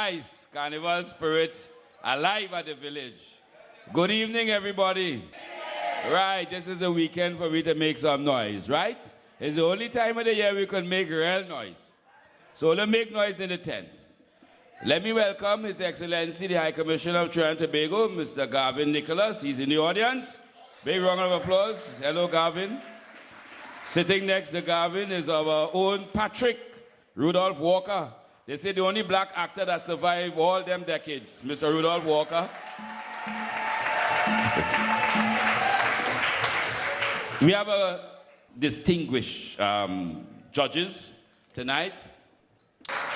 nice carnival spirit alive at the village. Good evening, everybody. Right, this is a weekend for me to make some noise, right? It's the only time of the year we can make real noise. So let's make noise in the tent. Let me welcome His Excellency, the High Commissioner of Trinidad and Tobago, Mr. Gavin Nicholas. He's in the audience. Big round of applause. Hello, Gavin. Sitting next to Gavin is our own Patrick Rudolph Walker. They say the only black actor that survived all them decades, Mr. Rudolph Walker. We have a distinguished judges tonight.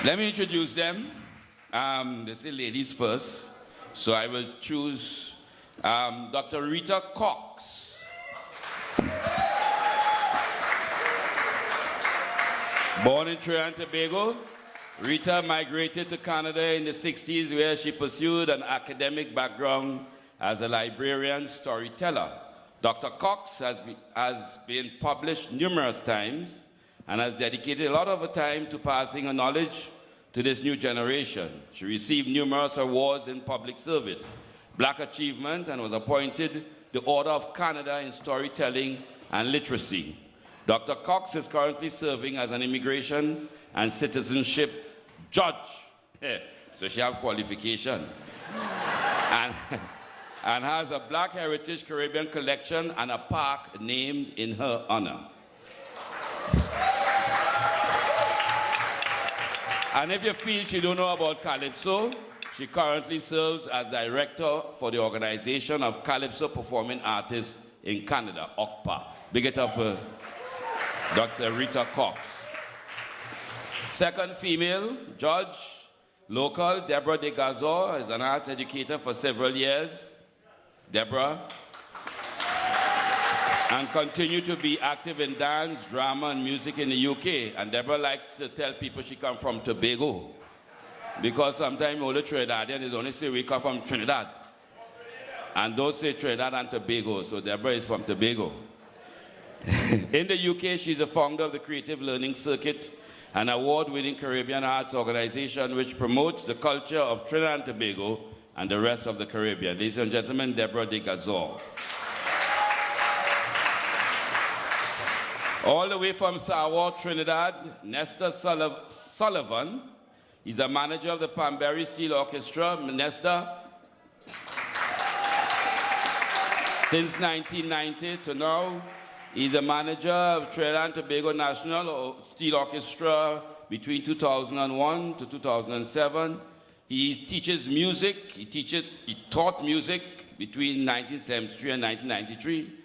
Let me introduce them. They say ladies first, so I will choose Dr. Rita Cox. Born in Trinidad and Tobago, Rita migrated to Canada in the 60s, where she pursued an academic background as a librarian storyteller. Dr. Cox has been published numerous times and has dedicated a lot of her time to passing her knowledge to this new generation. She received numerous awards in public service, Black Achievement, and was appointed the Order of Canada in Storytelling and Literacy. Dr. Cox is currently serving as an immigration and citizenship judge. So she has qualification. and has a Black Heritage Caribbean collection and a park named in her honor. And if you feel she don't know about Calypso, she currently serves as director for the Organization of Calypso Performing Artists in Canada, OCPA. Big it up for Dr. Rita Cox. Second female judge, local, Deborah De Gazor, is an arts educator for several years. Deborah. And continue to be active in dance, drama, and music in the UK. And Deborah likes to tell people she comes from Tobago. Because sometimes all the Trinidadians only say we come from Trinidad. And don't say Trinidad and Tobago, so Deborah is from Tobago. In the UK, she's a founder of the Creative Learning Circuit, an award-winning Caribbean arts organization which promotes the culture of Trinidad and Tobago and the rest of the Caribbean. Ladies and gentlemen, Deborah De Gazor. All the way from Sawa, Trinidad, Nestor Sullivan. He's a manager of the Panbury Steel Orchestra. Nestor, since 1990 to now, he's a manager of Trinidad and Tobago National Steel Orchestra between 2001 to 2007. He teaches music. He taught music between 1973 and 1993.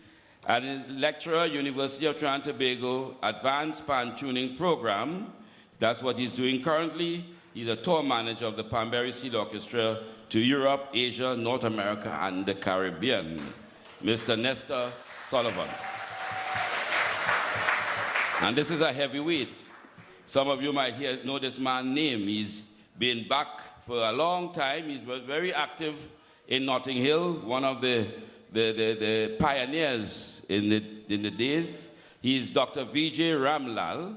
And a lecturer, University of Trinidad and Tobago, Advanced Pan Tuning Program. That's what he's doing currently. He's a tour manager of the Panbury Steel Orchestra to Europe, Asia, North America, and the Caribbean. Mr. Nestor Sullivan. And this is a heavyweight. Some of you might know this man's name. He's been back for a long time. He's very active in Notting Hill, one of the pioneers in the days. He's Dr. Vijay Ramlal.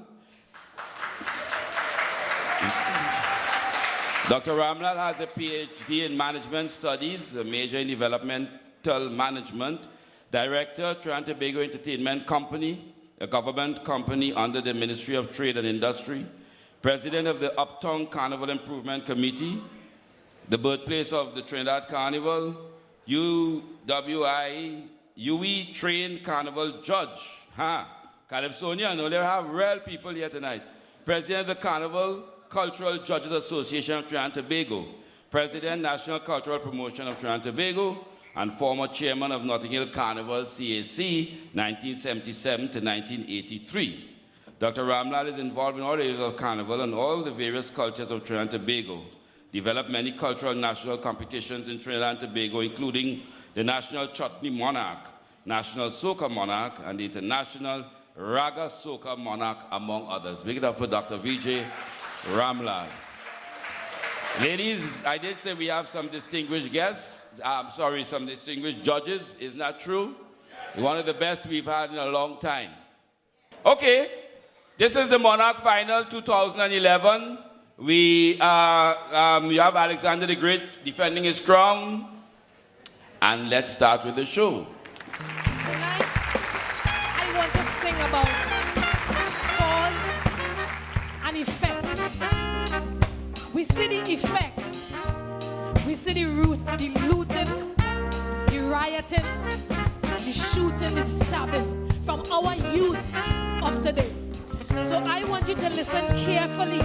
Dr. Ramlal has a PhD in management studies, a major in developmental management, director, Trinidad and Tobago Entertainment Company, a government company under the Ministry of Trade and Industry, president of the Uptown Carnival Improvement Committee, the birthplace of the Trinidad Carnival, UE trained carnival judge. Calypsonia, no, they have real people here tonight. President of the Carnival Cultural Judges Association of Trinidad and Tobago, President, National Cultural Promotion of Trinidad and Tobago, and former chairman of Notting Hill Carnival, CAC, 1977 to 1983. Dr. Ramlal is involved in all areas of Carnival and all the various cultures of Trinidad and Tobago. Developed many cultural national competitions in Trinidad and Tobago, including the National Chutney Monarch, National Soca Monarch, and the International Raga Soca Monarch, among others. Big it up for Dr. Vijay Ramlal. Ladies, I did say we have some distinguished guests. Some distinguished judges. Isn't that true? One of the best we've had in a long time. Okay, this is the Monarch Final 2011. We have Alexander the Great defending his crown. And let's start with the show. Tonight, I want to sing about cause and effect. We see the effect. We see the root, the looting, the rioting, the shooting, the stabbing from our youths of today. So I want you to listen carefully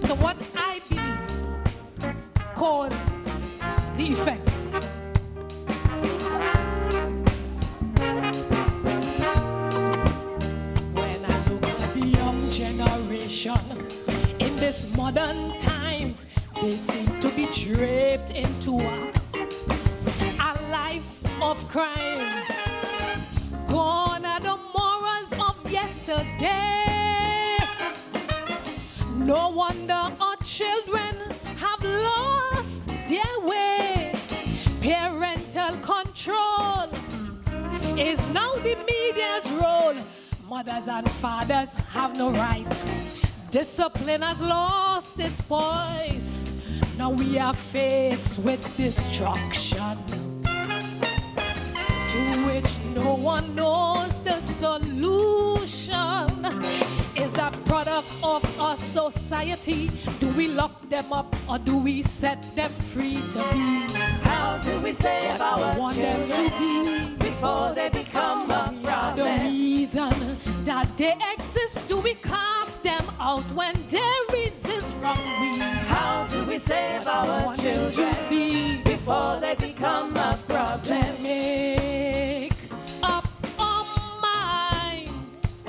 to what I believe cause the effect. When I look at the young generation in this modern times, they seem to be draped into a life of crime. Gone are the morals of yesterday. No wonder our children have lost their way. Parental control is now the media's role. Mothers and fathers have no right. Discipline has lost its poise. Now we are faced with destruction, to which no one knows the solution. Is that product of our society? Do we lock them up or do we set them free to be? How do we save our children to be before they become a problem? The reason that they exist, do we cast them out when they resist from we? How do we save our children before they become a problem? To make up our minds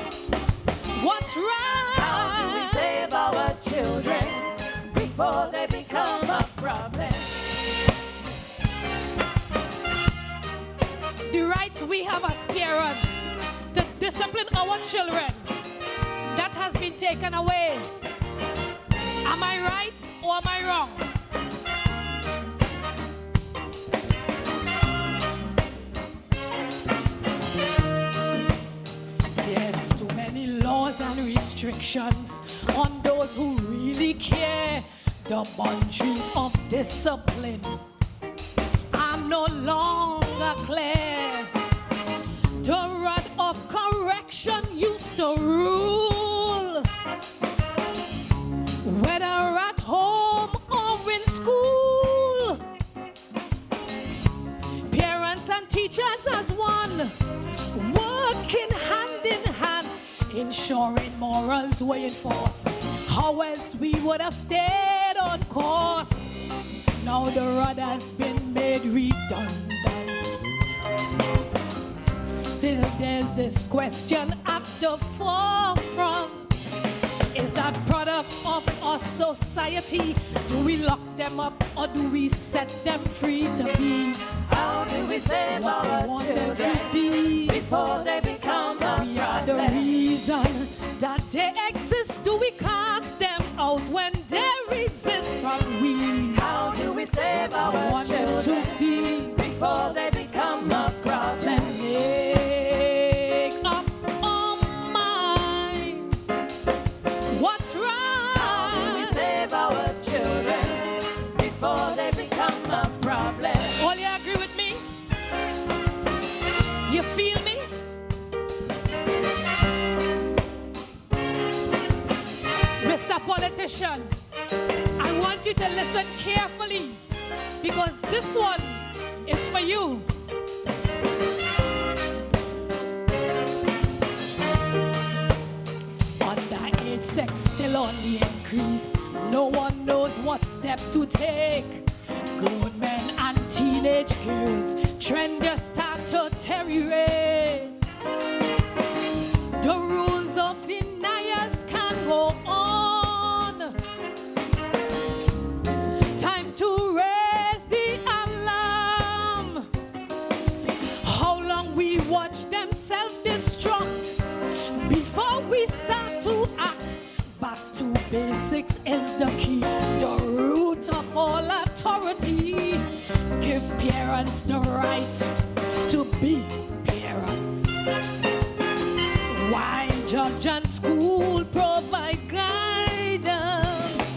what's right. How do we save our children before they become a problem? The rights we have as parents to discipline our children, that has been taken away. Am I right or am I wrong? There's too many laws and restrictions on those who really care. The boundaries of discipline are no longer clear. The rod of correction used to rule, whether at home or in school. Parents and teachers as one, working hand in hand, ensuring morals were enforced. How else we would have stayed on course? Now the rod has been made redundant. Still there's this question at the forefront. Is that product of our society? Do we lock them up or do we set them free to be? How do we save what our we want children them to be before they become a We are the problem? reason that they exist. Do we cast them out when they resist from we? How do we save I our want them children to be before they become a to problem? make up our minds what's right. How do we save our children before they become a problem? All you agree with me? You feel me? Mr. Politician, I want you to listen carefully because this one is for you. Underage sex still on the increase. No one knows what step to take. Grown men and teenage girls, trend just start to deteriorate. The rules of denials can go on. Time to raise the alarm. How long we watch them self-destruct before we start to act? Back to basics is the key. The root of all authority. Give parents the right to be parents. While judge and school provide guidance,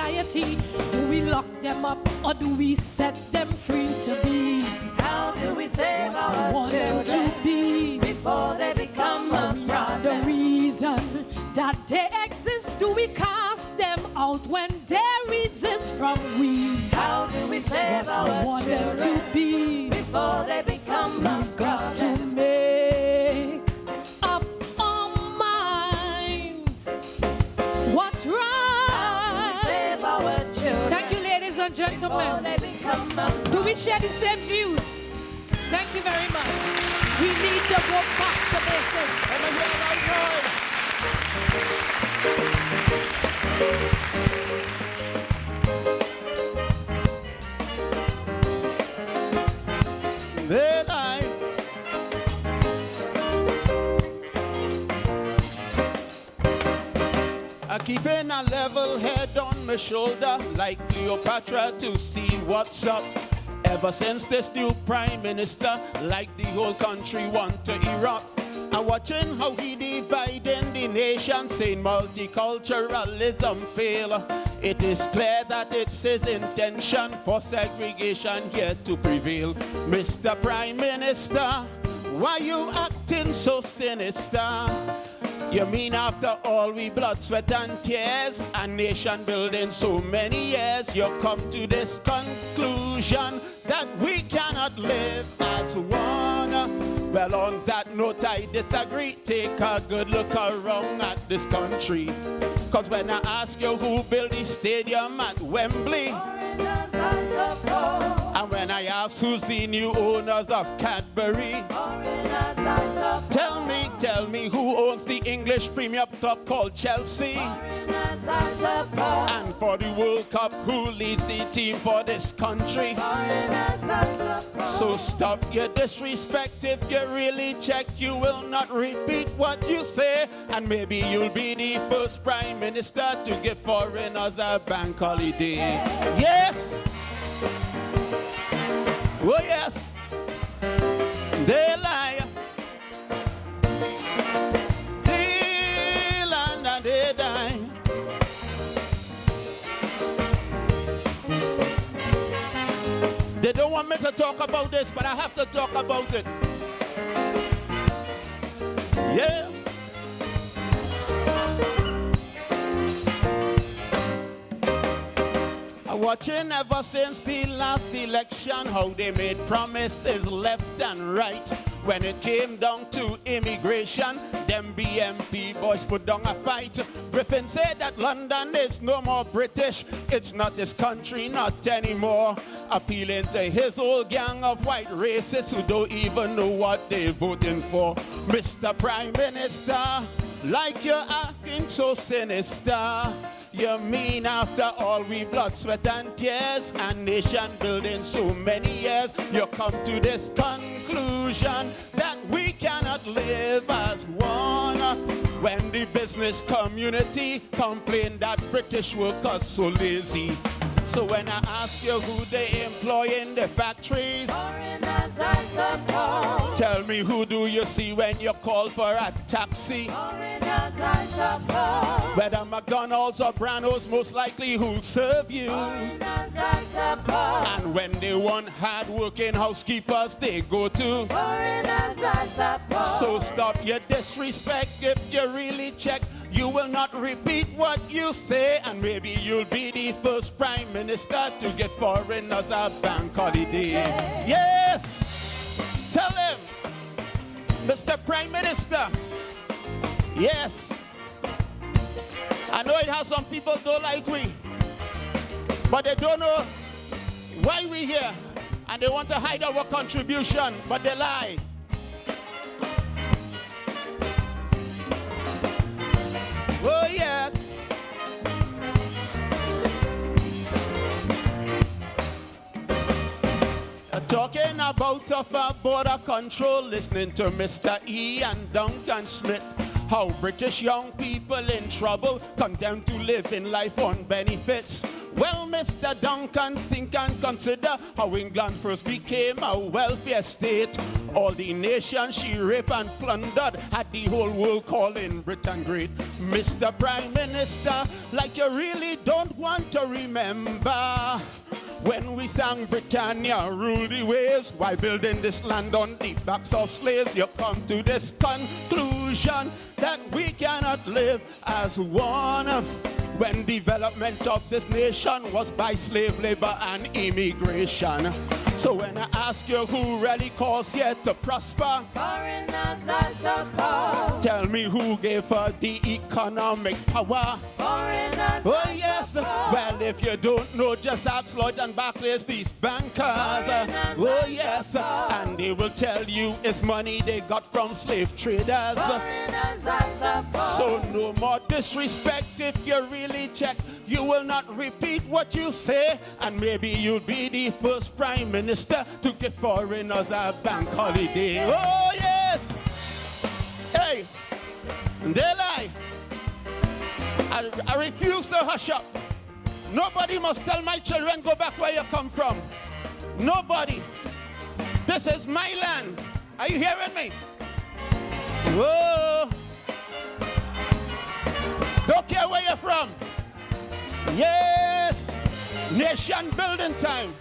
society? Do we lock them up or do we set them free to be? How do we save our want them children to be before they become a the problem? reason that they exist? Do we cast them out when they resist from we? How do we save What we our want them children to be? before they become a We've got to problem? make up our minds. What's How do we right? save our children Thank you, ladies and before gentlemen. they become a problem? Do we share the same views? Thank you very much. We need to go back to basics. They lie. I keeping a level head on my shoulder like Cleopatra to see what's up. Ever since this new prime minister, like the whole country want to erupt. I'm watching how he dividing the nation, saying multiculturalism fail. It is clear that it's his intention for segregation here to prevail. Mr. Prime Minister, why you acting so sinister? You mean after all we blood, sweat and tears, a nation building so many years, you come to this conclusion that we cannot live as one? Well, on that note, I disagree. Take a good look around at this country. Cause when I ask you who built the stadium at Wembley, Foreigners are so poor. and when I ask who's the new owners of Cadbury, Foreigners are so tell me who owns the English Premier Club called Chelsea? Foreigners are so poor. And for the World Cup, who leads the team for this country? Foreigners are so poor. So stop your disrespect. If you really check, you will not repeat what you say. And maybe you'll be the first prime minister to give foreigners a bank holiday. Yes! Oh yes! They lie. They lie and they die. They don't want me to talk about this, but I have to talk about it. Yeah. I'm watching ever since the last election how they made promises left and right. When it came down to immigration, them BMP boys put down a fight. Griffin said that London is no more British. It's not this country, not anymore. Appealing to his old gang of white racists who don't even know what they're voting for. Mr. Prime Minister, like you're acting so sinister. You mean after all we blood, sweat and tears, and nation building so many years, you come to this conclusion that we cannot live as one? When the business community complain that British workers so lazy. So when I ask you who they employ in the factories, Foreigners are so poor. tell me who do you see when you call for a taxi? Foreigners are so poor. Whether McDonald's or Brando's, most likely who'll serve you. Foreigners are so poor. And when they want hard-working housekeepers, they go to. Foreigners are so poor. So stop your disrespect. If you really check, you will not repeat what you say. And maybe you'll be the first prime minister to get foreigners a bank holiday. Yes! Tell him, Mr. Prime Minister. Yes. I know it has some people don't like we, but they don't know why we here, and they want to hide our contribution, but they lie. Oh yes. Talking about tougher border control, listening to Mr. E and Duncan Smith. How British young people in trouble, condemned to live in life on benefits. Well, Mr. Duncan, think and consider how England first became a welfare state. All the nations she raped and plundered had the whole world calling Britain great. Mr. Prime Minister, like you really don't want to remember when we sang Britannia rule the waves while building this land on the backs of slaves. You come to this conclusion that we cannot live as one, when development of this nation was by slave labor and immigration. So when I ask you who really caused yet to prosper, Foreigners are so called. tell me who gave her the economic power. Foreigners Oh are yes, so called. well if you don't know, just ask Lloyd and Barclays, these bankers. Oh yes, and they will tell you it's money they got from slave traders. Foreigners are so called. So no more disrespect. If you really check, you will not repeat what you say, and maybe you'll be the first prime minister to give foreigners a bank holiday. Oh yes. Hey, they lie. I refuse to hush up. Nobody must tell my children go back where you come from. Nobody. This is my land. Are you hearing me? Whoa. Don't care where you're from. Yes. Nation building time.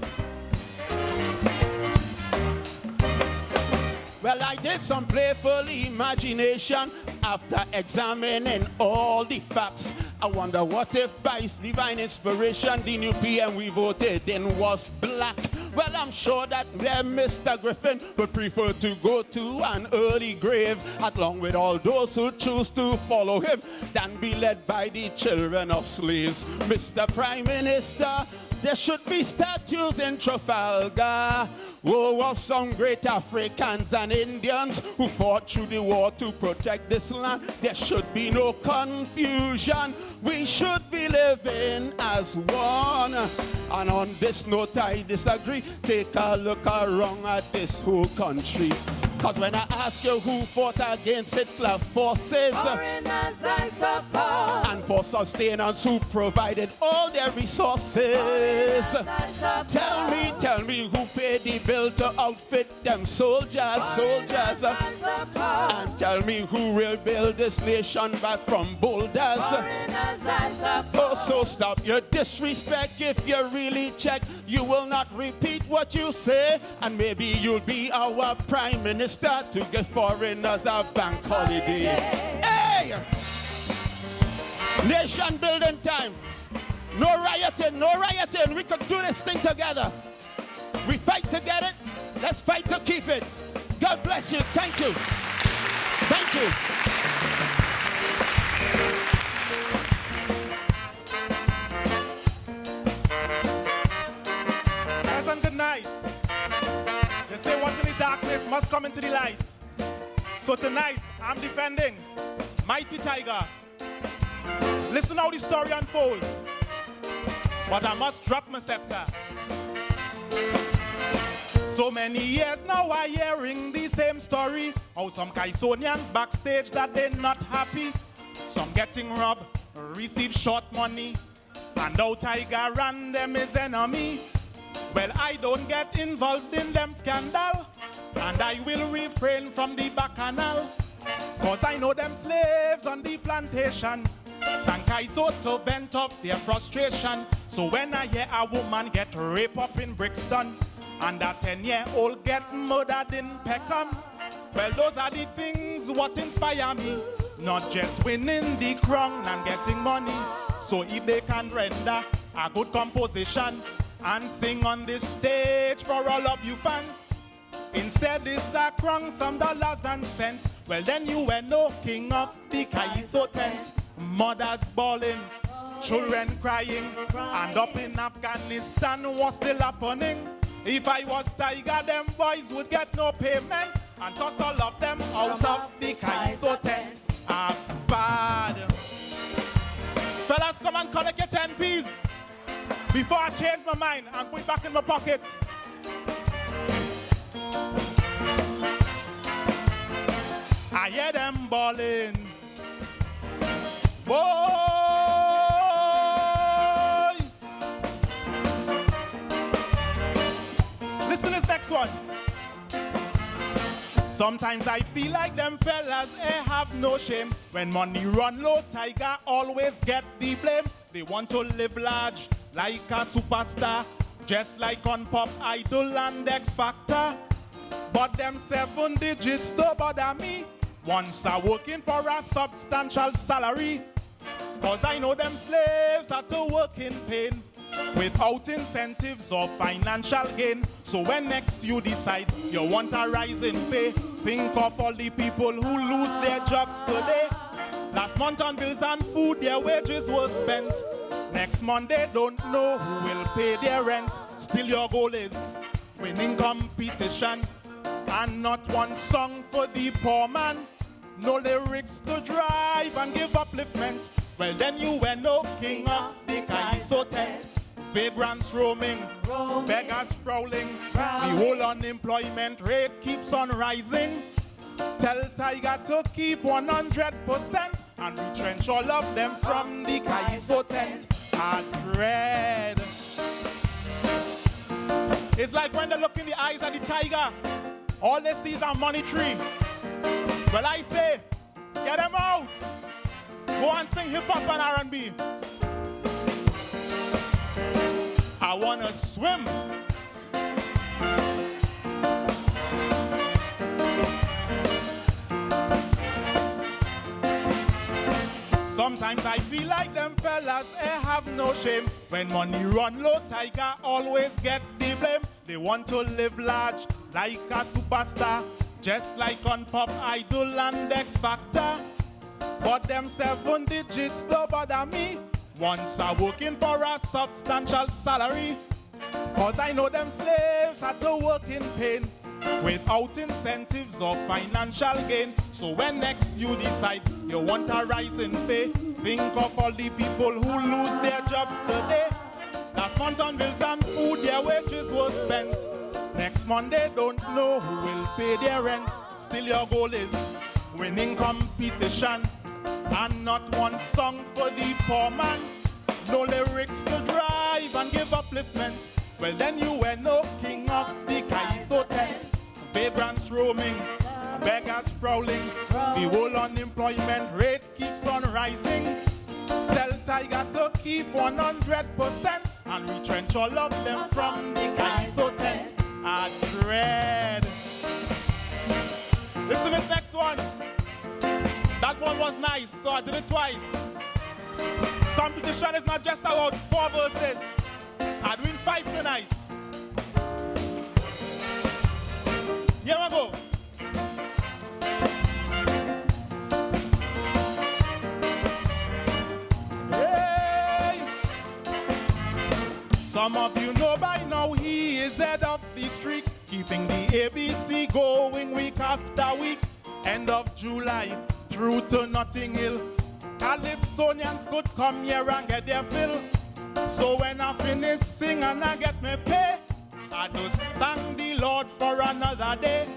Well, I did some playful imagination after examining all the facts. I wonder what if by divine inspiration the new PM we voted in was black. Well, I'm sure that Mr. Griffin would prefer to go to an early grave along with all those who choose to follow him than be led by the children of slaves. Mr. Prime Minister, there should be statues in Trafalgar, oh, of some great Africans and Indians who fought through the war to protect this land. There should be no confusion. We should be living as one. And on this note, I disagree. Take a look around at this whole country. Because when I ask you who fought against Hitler forces, Foreigners are so called. and for sustenance who provided all their resources, tell me who paid the bill to outfit them soldiers, and tell me who will build this nation back from boulders. Oh, so stop your disrespect. If you really check, you will not repeat what you say, and maybe you'll be our prime minister to give foreigners a bank holiday. Hey! Nation building time. No rioting, no rioting. We could do this thing together. We fight to get it. Let's fight to keep it. God bless you. Thank you. Thank you. Pleasant good night. They say what's in the darkness must come into the light. So tonight, I'm defending Mighty Tiger. Listen how the story unfolds. But I must drop my scepter. So many years now I hearing the same story. How some Calypsonians backstage that they're not happy. Some getting robbed, receive short money. And how Tiger and them is enemy. Well, I don't get involved in them scandal. And I will refrain from the bacchanal. Cause I know them slaves on the plantation Sankai so to vent off their frustration. So when I hear a woman get raped up in Brixton and a 10-year-old get murdered in Peckham, well, those are the things what inspire me. Not just winning the crown and getting money. So if they can render a good composition and sing on this stage for all of you fans, instead it's a crown, some dollars and cents, well then you were no king of the Calypso tent. Mothers bawling, children crying, and up in Afghanistan was still happening. If I was Tiger, them boys would get no payment and toss all of them out of the Calypso tent. Ah, bad. Fellas, come and collect your 10 P's before I change my mind and put it back in my pocket. I hear them bawling, Listen to this next one. Sometimes I feel like them fellas have no shame. When money run low, Tiger always get the blame. They want to live large like a superstar, just like on Pop Idol and X Factor. But them 7 digits don't bother me. Once I working for a substantial salary. Cause I know them slaves are to work in pain, without incentives or financial gain. So when next you decide you want a rise in pay, think of all the people who lose their jobs today. Last month on bills and food, their wages were spent. Next month they don't know who will pay their rent. Still your goal is winning competition, and not one song for the poor man. No lyrics to drive and give upliftment. Well then you were no king of the Calypso tent. Vagrants roaming, beggars prowling, the whole unemployment rate keeps on rising. Tell Tiger to keep 100% and retrench all of them from the Calypso tent. I dread. It's like when they look in the eyes of the tiger, all they see is a money tree. Well, I say, get them out. Go and sing hip-hop and R&B. I wanna swim. Sometimes I feel like them fellas have no shame. When money run low, Tiger always get the blame. They want to live large like a superstar, just like on Pop Idol and X Factor. But them 7 digits don't bother me. Once I working for a substantial salary. Cause I know them slaves had to work in pain, without incentives or financial gain. So when next you decide you want a rise in pay, think of all the people who lose their jobs today. Last month on bills and food, their wages were spent. Next month they don't know who will pay their rent. Still your goal is winning competition, and not one song for the poor man. No lyrics to drive and give upliftment. Well then you were no king of the Calypso tent. Vagrants roaming, beggars prowling, the whole unemployment rate keeps on rising. Tell Tiger to keep 100% and retrench all of them from the Calypso tent. I dread. Listen to this next one. That one was nice, so I did it twice. Competition is not just about 4 verses. I'm doing 5 tonight. Here we go. Hey! Some of you know by now he is head of the streak, keeping the ABC going week after week. End of July through to Notting Hill, Calypsonians could come here and get their fill. So when I finish sing and I get me pay, I just thank the Lord for another day.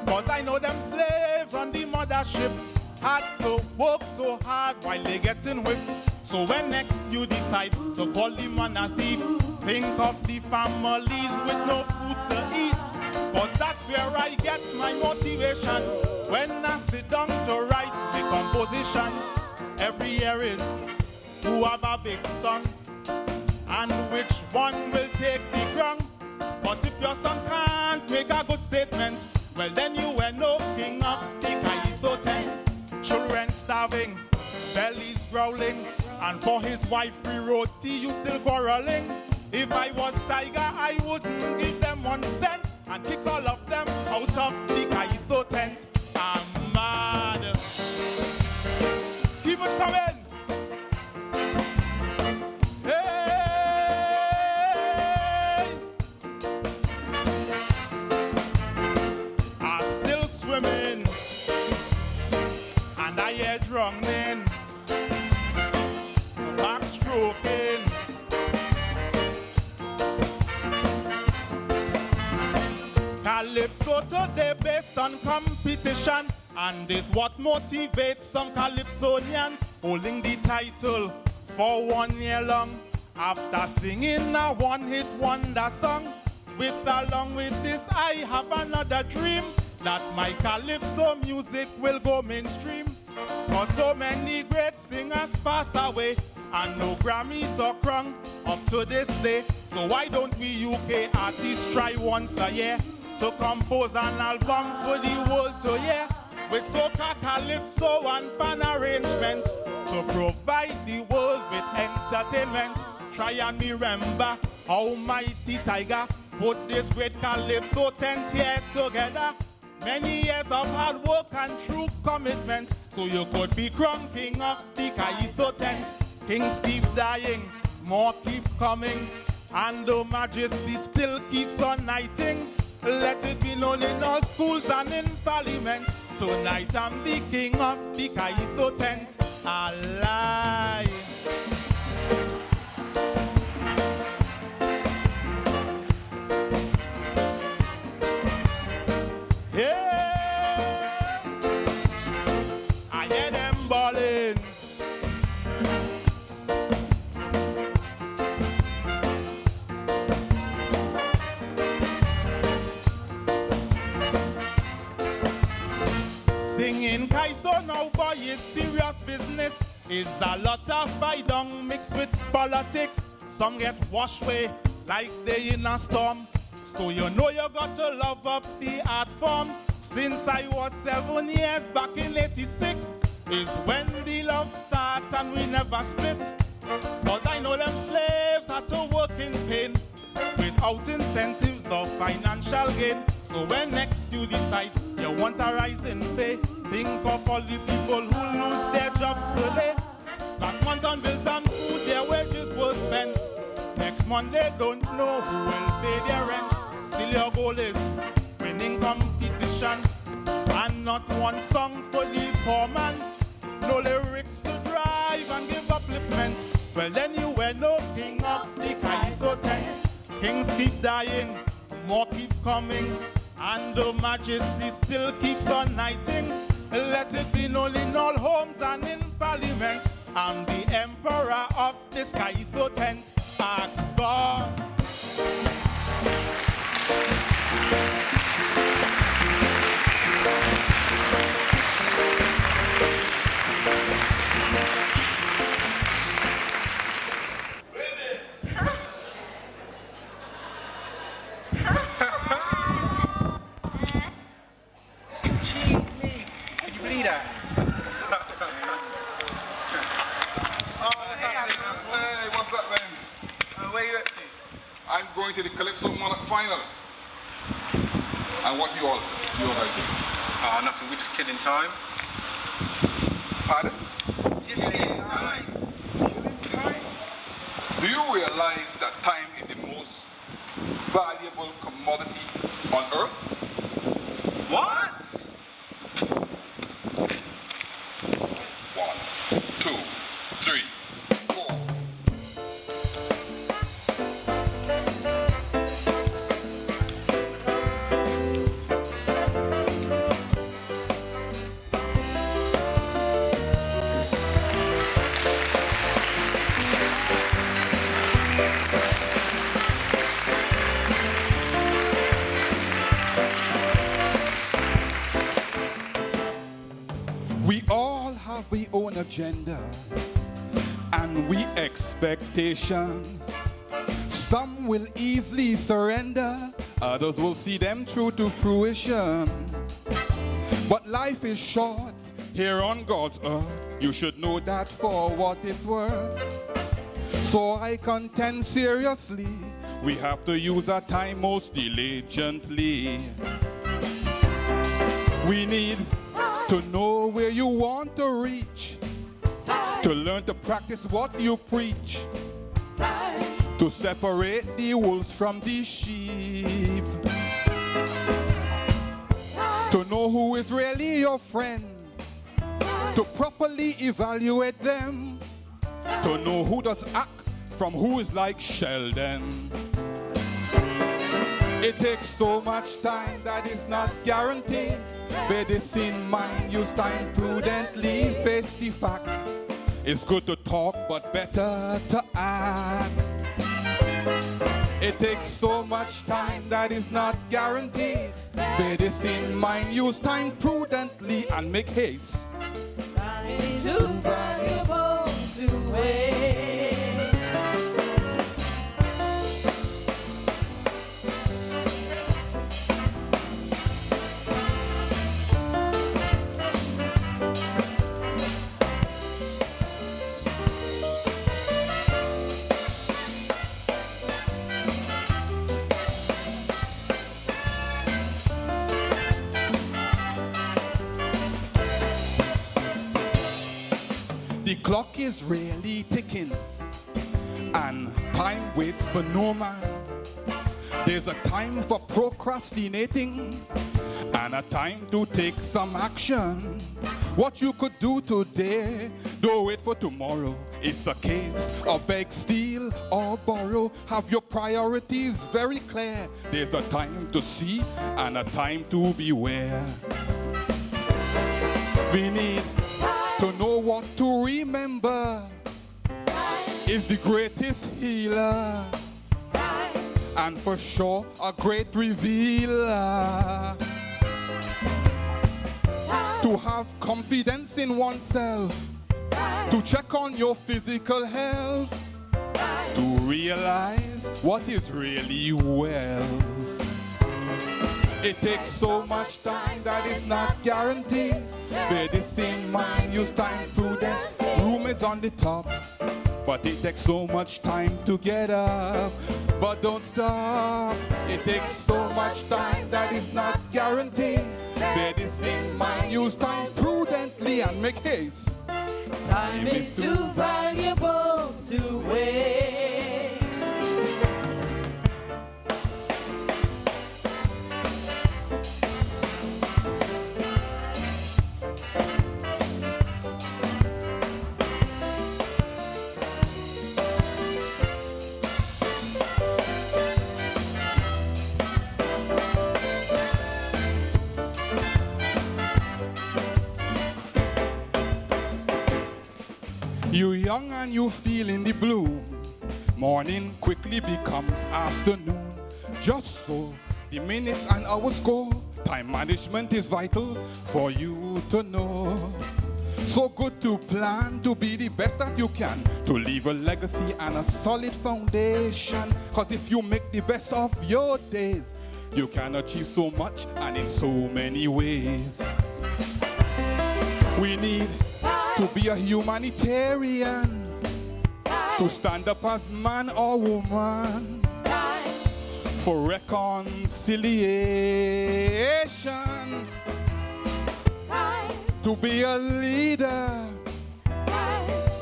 Cause I know them slaves on the mothership had to work so hard while they getting whipped. So when next you decide to call the man a thief, think of the families with no food to eat. Cause that's where I get my motivation when I sit down to write the composition. Every year is who have a big son and which one will take the crown. But if your son can't make a good statement, well then you were no king of the Calypso tent. Children starving, bellies growling, and for his wife free roti you still quarreling. If I was Tiger, I wouldn't give them 1 cent and kick all of them out of the Calypso tent. I'm mad. Keep it coming. Hey! I'm still swimming and I hear drowning, backstroking. Calypso today based on competition, and this what motivates some Calypsonian, holding the title for 1 year long. After singing a one-hit wonder song, along with this, I have another dream that my Calypso music will go mainstream. Cause so many great singers pass away and no Grammys or crown up to this day. So why don't we UK artists try once a year to compose an album for the world to hear, with soca, calypso and fan arrangement to provide the world with entertainment. Try and remember how Mighty Tiger put this great calypso tent here together. Many years of hard work and true commitment, so you could be crowned king of the Calypso tent. Kings keep dying, more keep coming, and the majesty still keeps on knighting. Let it be known in all schools and in parliament, tonight I'm the king of the Calypso tent. Alive. Yeah, I hear them ballin'. Singing Kaiso now, boy, is serious business. Is a lot of fight down mixed with politics. Some get washed away like they in a storm. So you know you got to love up the art form. Since I was 7 years back in 86 is when the love start and we never split. Cause I know them slaves had to work in pain without incentives or financial gain. So when next you decide you want a rise in pay, think of all the people who lose their jobs today. Last month on bills and food, their wages were spent. Next month they don't know who will pay their rent. Still your goal is winning competition, and not one song for the poor man. No lyrics to drive and give upliftment. Well then you were no king of the Calypso tent. Kings keep dying, more keep coming, and the majesty still keeps on knighting. Let it be known in all homes and in parliament, I'm the emperor of this Calypso tent. God. I'm going to the Calypso Monarch final. And what you all guys doing? Nothing, we're just killing time. Pardon? Just killing time. Do you realize that time is the most valuable commodity on earth? What? 1, 2, 3, 4. We all have we own agenda and we expectations. Some will easily surrender, others will see them through to fruition. But life is short here on God's earth. You should know that for what it's worth. So I contend seriously, we have to use our time most diligently. We need to know where you want to reach, to learn to practice what you preach, to separate the wolves from the sheep, to know who is really your friend, to properly evaluate them, to know who does act from who is like Sheldon. It takes so much time that is not guaranteed. Bear this in mind, use time prudently, face the fact. It's good to talk, but better to act. It takes so much time that is not guaranteed. Bear this in mind, use time prudently and make haste. Time is too valuable to waste. The clock is really ticking, and time waits for no man. There's a time for procrastinating, and a time to take some action. What you could do today, don't wait for tomorrow. It's a case of beg, steal, or borrow. Have your priorities very clear. There's a time to see and a time to beware. We need to know what to remember. Is the greatest healer, and for sure a great revealer. To have confidence in oneself, to check on your physical health, to realize what is really wealth. It takes so much time that is not guaranteed. Bear this in mind, use time prudent. Room is on the top, but it takes so much time to get up. But don't stop. It takes so much time that is not guaranteed. Bear this in mind, use time prudently and make haste. Time is too valuable to waste. You're young and you feel in the bloom. Morning quickly becomes afternoon. Just so the minutes and hours go. Time management is vital for you to know. So good to plan to be the best that you can, to leave a legacy and a solid foundation. Cause if you make the best of your days, you can achieve so much and in so many ways. We need to be a humanitarian, to stand up as man or woman, for reconciliation, to be a leader,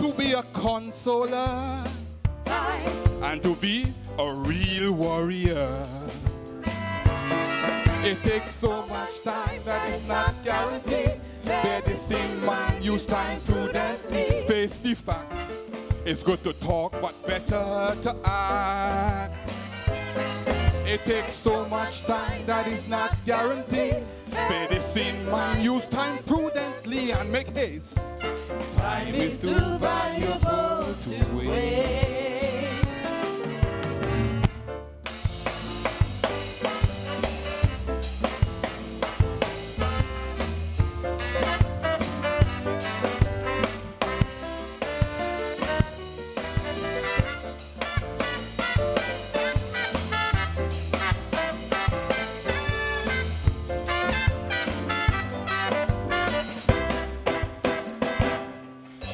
to be a consoler, and to be a real warrior. It takes so much time that is not guaranteed. Bear this in mind, use time prudently. Face the fact, it's good to talk, but better to act. It takes so much time that is not guaranteed. Bear this in mind, use time prudently and make haste. Time is too valuable to waste.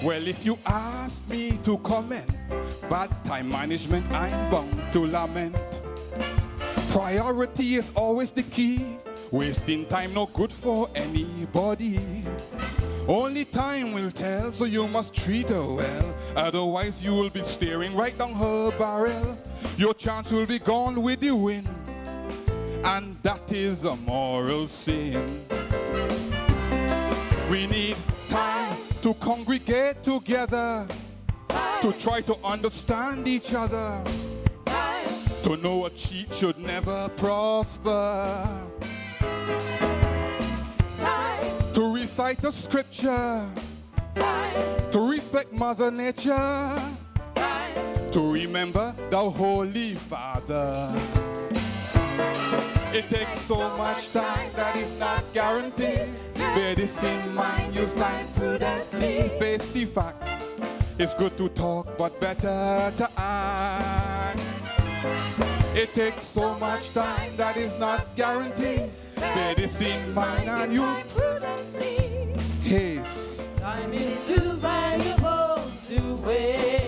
Well, if you ask me to comment, bad time management, I'm bound to lament. Priority is always the key. Wasting time no good for anybody. Only time will tell, so you must treat her well. Otherwise you will be staring right down her barrel. Your chance will be gone with the wind, and that is a moral sin. We need time to congregate together, to try to understand each other, to know a cheat should never prosper, to recite the scripture, to respect Mother Nature, to remember the Holy Father. It takes so much time that is not guaranteed. Bear this in mind, use time prudently. Face the fact, it's good to talk, but better to act. It takes so much time that is not guaranteed. Bear this in mind and use prudently. haste. Time is too valuable to waste.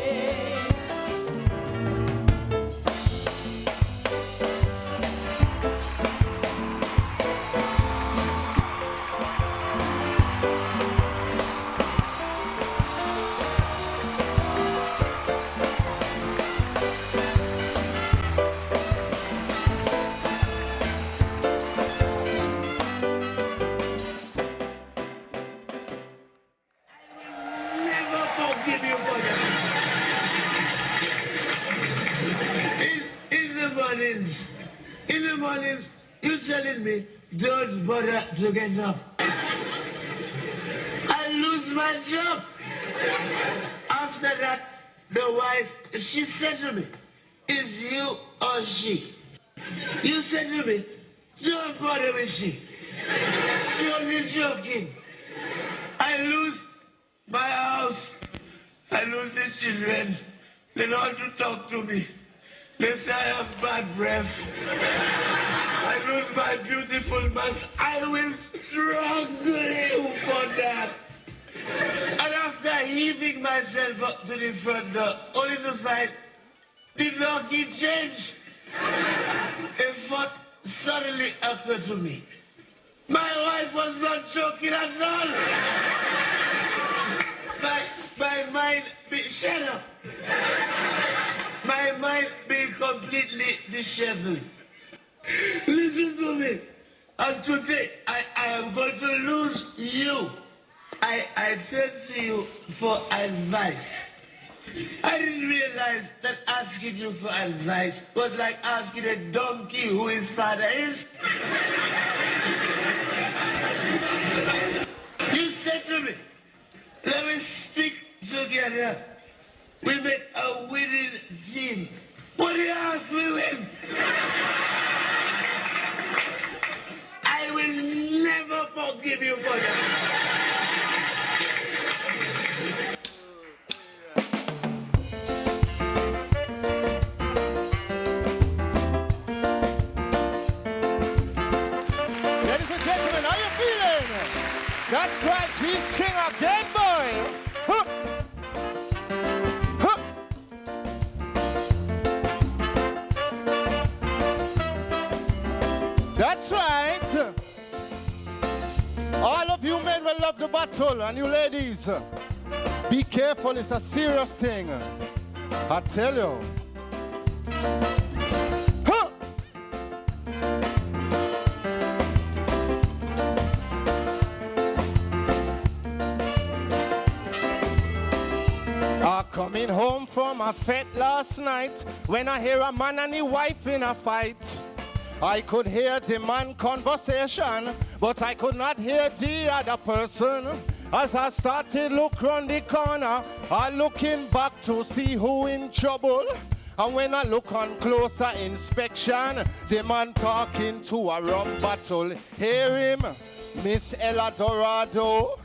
In the mornings, you telling me, don't bother to get up. I lose my job. After that, the wife, she said to me, is you or she? You said to me, don't bother with she. She only joking. I lose my house. I lose the children. They don't want to talk to me. They say I have bad breath. I lose my beautiful mask. I will struggle for that. And after heaving myself up to the front door, only to find the door key changed. A thought suddenly occurred to me. My wife was not joking at all. My mind be shut up. My mind being completely disheveled. Listen to me. And today, I am going to lose you. I turn to you for advice. I didn't realize that asking you for advice was like asking a donkey who his father is. You said to me, let me stick together. We make a winning team. What do you ask we win? I will never forgive you for that. Ladies and gentlemen, how you feeling? That's right, G-string again, boy. Huh. That's right. All of you men will love the battle, and you ladies, be careful, it's a serious thing. I tell you. Huh. Coming home from a fete last night, when I hear a man and his wife in a fight. I could hear the man conversation, but I could not hear the other person. As I started look round the corner, I looking back to see who in trouble. And when I look on closer inspection, the man talking to a rum bottle. Hear him, Miss Ella Dorado.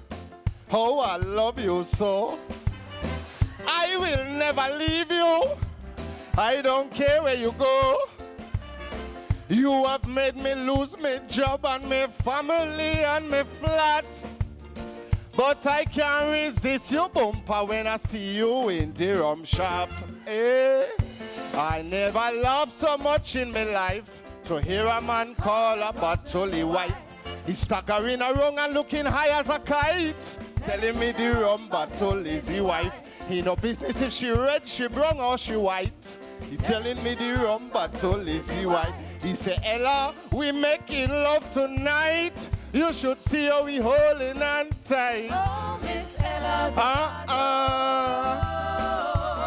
Oh, I love you so. I will never leave you. I don't care where you go. You have made me lose my job and my family and my flat. But I can't resist your bumper when I see you in the rum shop. Eh? I never loved so much in my life to hear a man call a bottle wife. He's staggering around and looking high as a kite, telling me the rum bottle is his wife. He no business if she red, she brown or she white. He telling me the rum bottle is his wife. He say, Ella, we making love tonight. You should see how we holding on tight. Oh, Miss Ella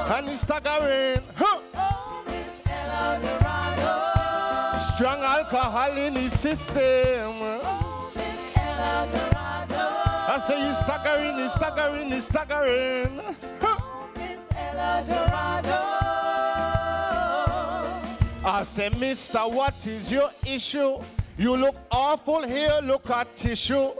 Dorado. And he's staggering. Huh. Oh, Miss Ella Dorado. Strong alcohol in his system. Oh, Miss Ella Dorado. I say he's staggering, he's staggering, he's staggering. Huh. Oh, Miss Ella Dorado. I say, mister, what is your issue? You look awful here, look at tissue.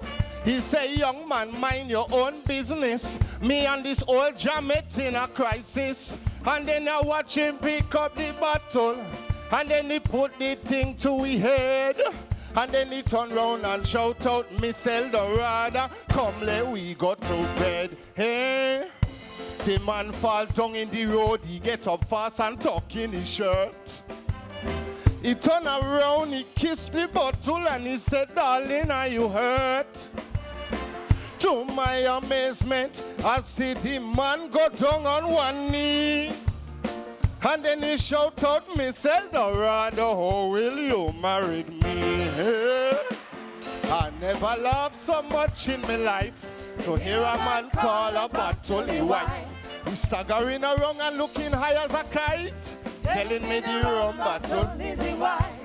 He say, young man, mind your own business. Me and this old jamet in a crisis. And then I watch him pick up the bottle. And then he put the thing to his head. And then he turn round and shout out, Miss Eldorado, come let we go to bed. Hey, the man fall down in the road. He get up fast and tuck in his shirt. He turn around, he kissed the bottle and he said, darling, are you hurt? To my amazement, I see the man go down on one knee. And then he shout out, Miss Eldorado, how will you marry me? Hey. I never laughed so much in my life. So hear a man call a bottle his wife. He's staggering around and looking high as a kite. Telling me the rum bottle.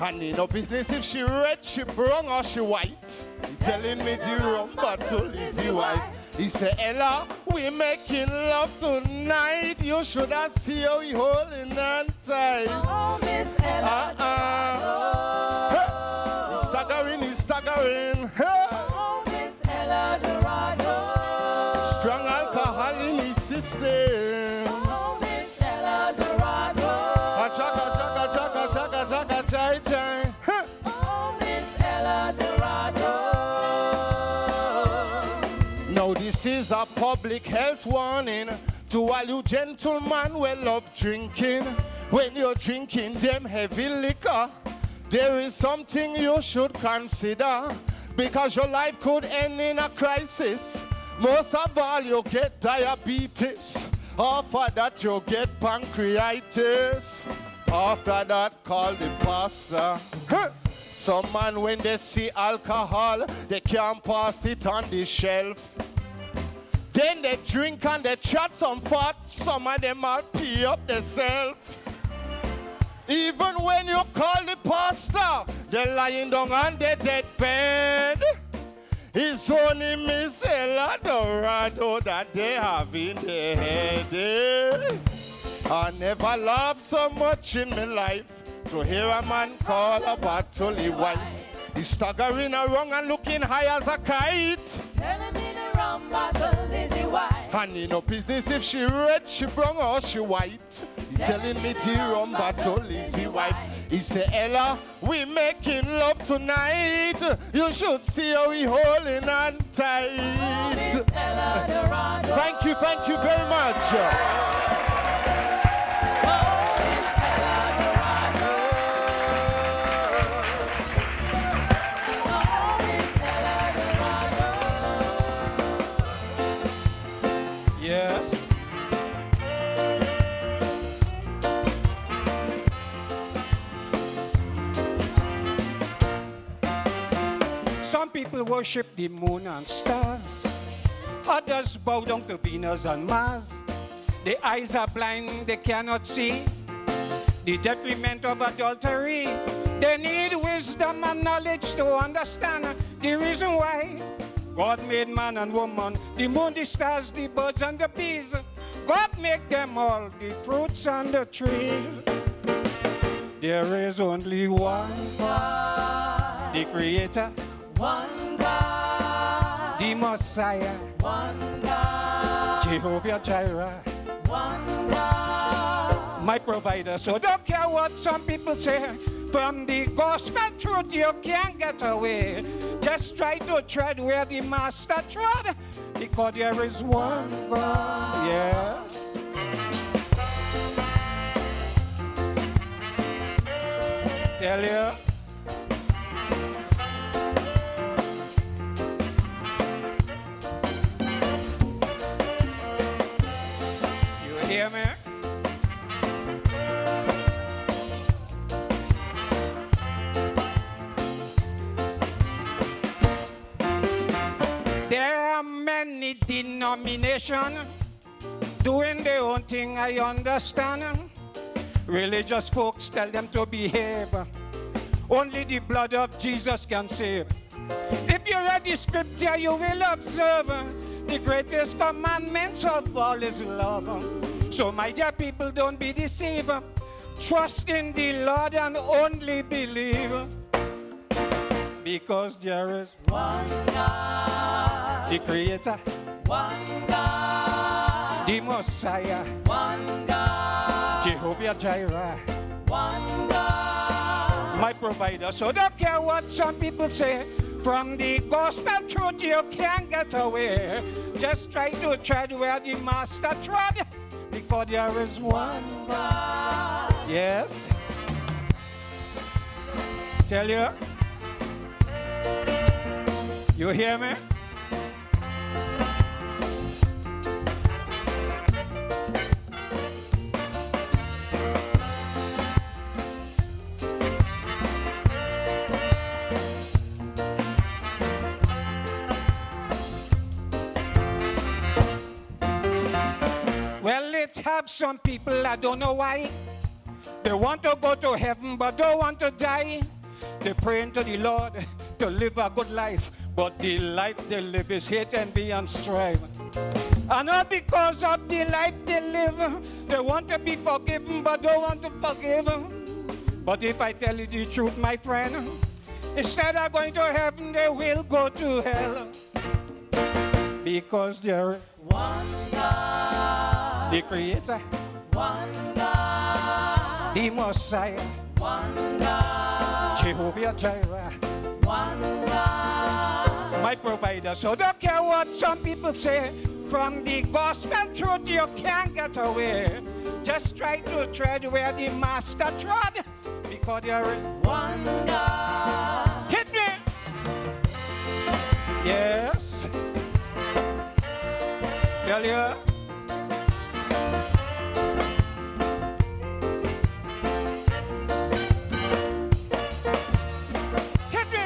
And in no business if she red, she brown or she white. He's telling me the rum bottle is the white. He say, Ella, we making love tonight. You should have seen how we holding on tight. Oh, Miss Ella. Hey. He's staggering. Hey. Oh, Miss Ella Dorado. Strong alcohol in his system. Oh, Miss Ella Dorado. Chaka, chaka, chaka, chaka, chaka, chai, chai. Hey. Oh, Miss Ella Dorado. Now this is a public health warning to all you gentlemen who love drinking. When you're drinking them heavy liquor, there is something you should consider, because your life could end in a crisis. Most of all, you get diabetes. After that, you get pancreatitis. After that, call the pastor. Some man, when they see alcohol, they can't pass it on the shelf. Then they drink and they chat some fat. Some of them are pee up themselves. Even when you call the pastor, they're lying down on the dead bed. It's only Miss Eldorado that they have in their head. I never laughed so much in my life to hear a man call a bottle his wife. He's staggering around and looking high as a kite. Telling me the rum bottle is the white. And in no business if she red, she brown or she white. He's telling me the rum bottle is the white. He say, Ella, we making love tonight. You should see how we holding on tight. Oh, Miss Ella Dorado. Thank you very much. Yes. Some people worship the moon and stars. Others bow down to Venus and Mars. Their eyes are blind, they cannot see the detriment of adultery. They need wisdom and knowledge to understand the reason why God made man and woman, the moon, the stars, the birds and the bees. God made them all, the fruits and the trees. There is only one God, the Creator, one God, the Messiah, one God, Jehovah Jireh, one God, my provider. So don't care what some people say. From the gospel truth you can't get away. Just try to tread where the master trod, because there is one God. Yes. Tell you. You hear me? There are many denominations doing their own thing, I understand. Religious folks tell them to behave. Only the blood of Jesus can save. If you read the scripture, you will observe the greatest commandments of all is love. So my dear people, don't be deceived. trust in the Lord and only believe. Because there is One God, the Creator, one God, the Messiah, one God, Jehovah Jireh, one God. my provider. So don't care what some people say. From the gospel truth you can't get away. Just try to tread where the master trod. Because there is one God. Yes. Tell you. You hear me? Well, it have some people, I don't know why. They want to go to heaven, but don't want to die. They praying to the Lord to live a good life, but the life they live is hate, envy, and strife. And not because of the life they live, they want to be forgiven, but don't want to forgive. But if I tell you the truth, my friend, instead of going to heaven, they will go to hell. Because there is one God, the Creator, one God, the Messiah, one God, Jehovah Jireh, one God, my provider. So don't care what some people say. From the gospel truth you can't get away. Just try to tread where the master trod. Because there is one God. Hit me. Yes. Tell you. Hit me.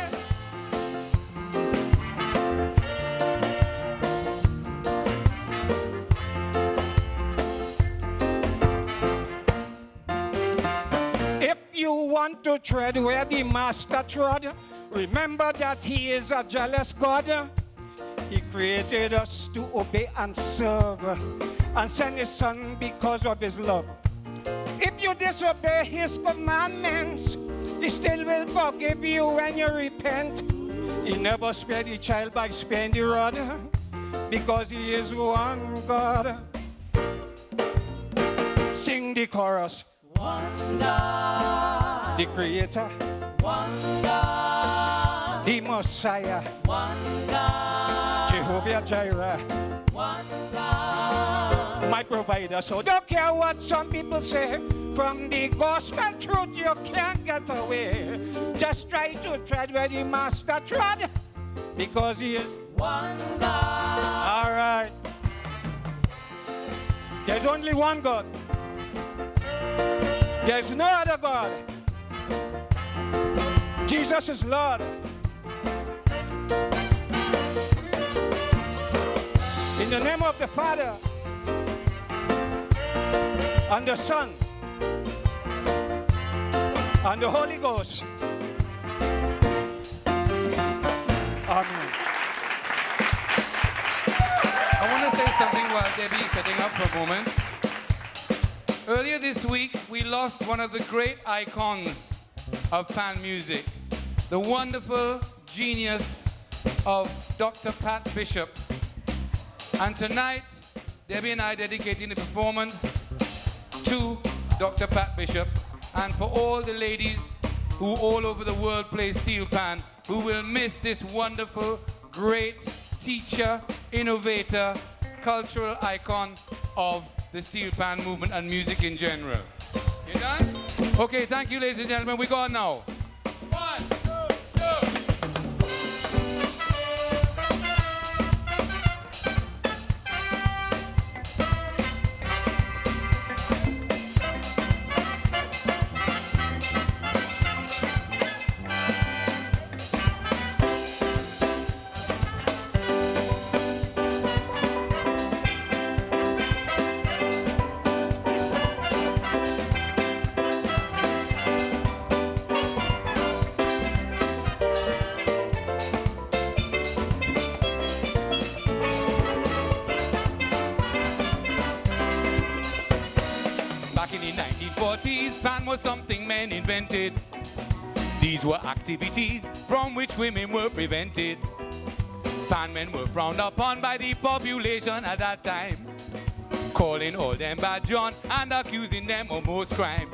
If you want to tread where the master trod, remember that he is a jealous God. He created us to obey and serve and sent his son because of his love. If you disobey his commandments, he still will forgive you when you repent. He never spared the child by sparing the rod, because he is one God. Sing the chorus. One God, The Creator, one God, the Messiah, one God, Jehovah Jireh, one God. my provider. So don't care what some people say. From the gospel truth you can't get away. Just try to tread where the master trod, because he is one God. all right. There's only one God. There's no other God. Jesus is Lord. In the name of the Father and the Son and the Holy Ghost. Amen. I want to say something while Debbie's setting up for a moment. Earlier this week, we lost one of the great icons of pan music, the wonderful genius of Dr. Pat Bishop. And tonight, Debbie and I are dedicating the performance to Dr. Pat Bishop, and for all the ladies who all over the world play steel pan, who will miss this wonderful, great teacher, innovator, cultural icon of the steel pan movement and music in general. You done? Okay, thank you, ladies and gentlemen. We go on now. 1, 2, 2. pan was something men invented. These were activities from which women were prevented. Pan men were frowned upon by the population at that time, calling all them bad John and accusing them of most crime.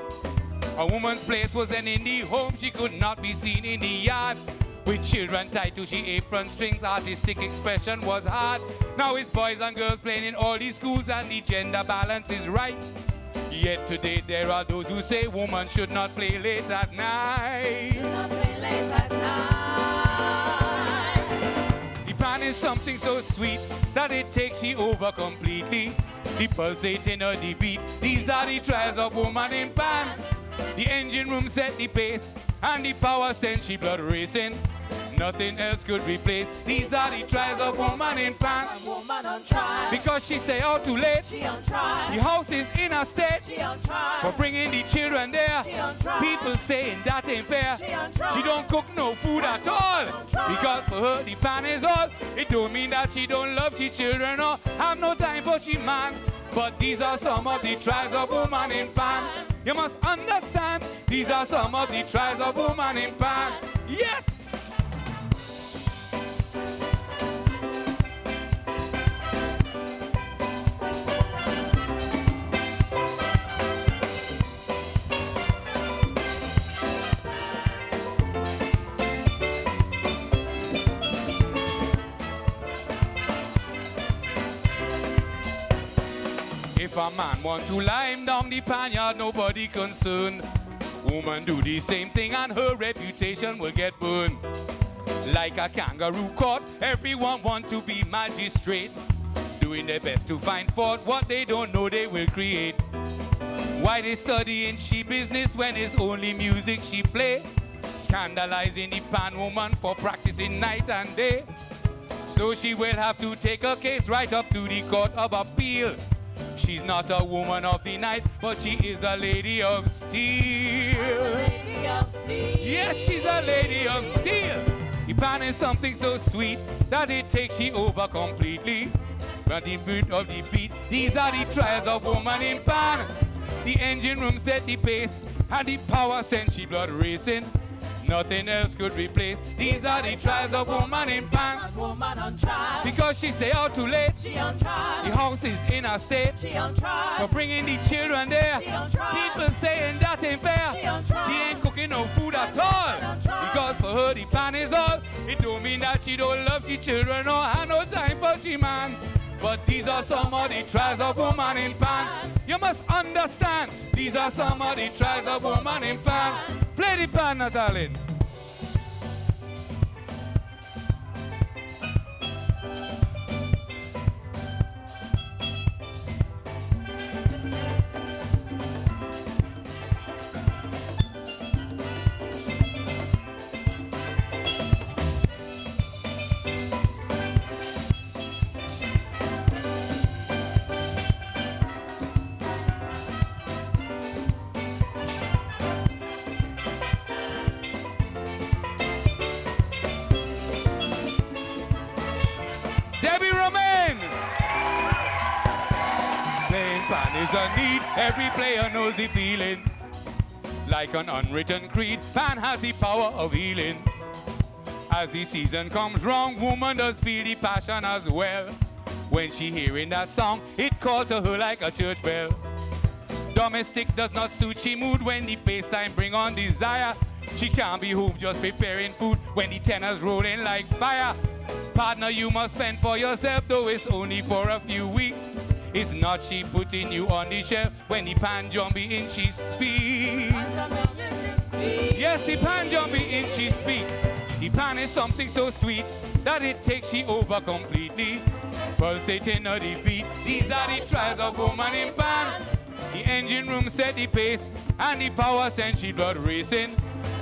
A woman's place was then in the home. She could not be seen in the yard with children tied to she apron strings. Artistic expression was hard. Now it's boys and girls playing in all these schools and the gender balance is right. Yet today there are those who say woman should not play late at night. Should not play late at night. The pan is something so sweet that it takes you over completely. The pulsating of the beat, these are the trials of woman in pan. The engine room set the pace and the power sent she blood racing. Nothing else could replace. These are the trials of woman in pan. Woman on trial. Because she stay out too late. She on trial. The house is in a state. She on trial. For bringing the children there. She on trial. People saying that ain't fair. She on trial. She don't cook no food at all. Because for her the pan is all. It don't mean that she don't love she children or have no time for she man. But these are some of the trials of woman in pan. You must understand. These are some of the trials of woman in pan. Yes. If a man want to climb down the panyard, nobody concerned. Woman do the same thing and her reputation will get burned. Like a kangaroo court, everyone want to be magistrate, doing their best to find fault. What they don't know they will create. Why they studying she business when it's only music she play? Scandalizing the pan woman for practicing night and day. So she will have to take her case right up to the court of appeal. She's not a woman of the night, but she is a lady of steel. Lady of steel. Yes, she's a lady of steel. The pan is something so sweet that it takes she over completely. But the beat of the beat, these are the trials of woman in pan. The engine room set the pace, and the power sent she blood racing. Nothing else could replace. These are the trials of woman in pan. Woman on trial. Because she stay out too late. She on trial. The house is in a state. She on trial. For bringing the children there. She on trial. People saying that ain't fair. She on trial. She ain't cooking no food at all. Because for her the pan is all. It don't mean that she don't love she children or have no time for she man. But these are some of the trials of woman in pan. You must understand. These are some of the trials of woman in pan. Play the pan, darling. Debbie Romaine! Playing pan is a need, every player knows the feeling. Like an unwritten creed, pan has the power of healing. As the season comes round, woman does feel the passion as well. When she hearing that song, it calls to her like a church bell. Domestic does not suit she mood when the bass time bring on desire. She can't be home just preparing food when the tenors rolling like fire. Partner, you must spend for yourself, though it's only for a few weeks. It's not she putting you on the shelf when the pan jumpy in she speaks. Yes, the pan jumpy in she speak. The pan is something so sweet that it takes she over completely. Pulsating of the beat, these are the trials of woman in pan. The engine room set the pace and the power sent she blood racing.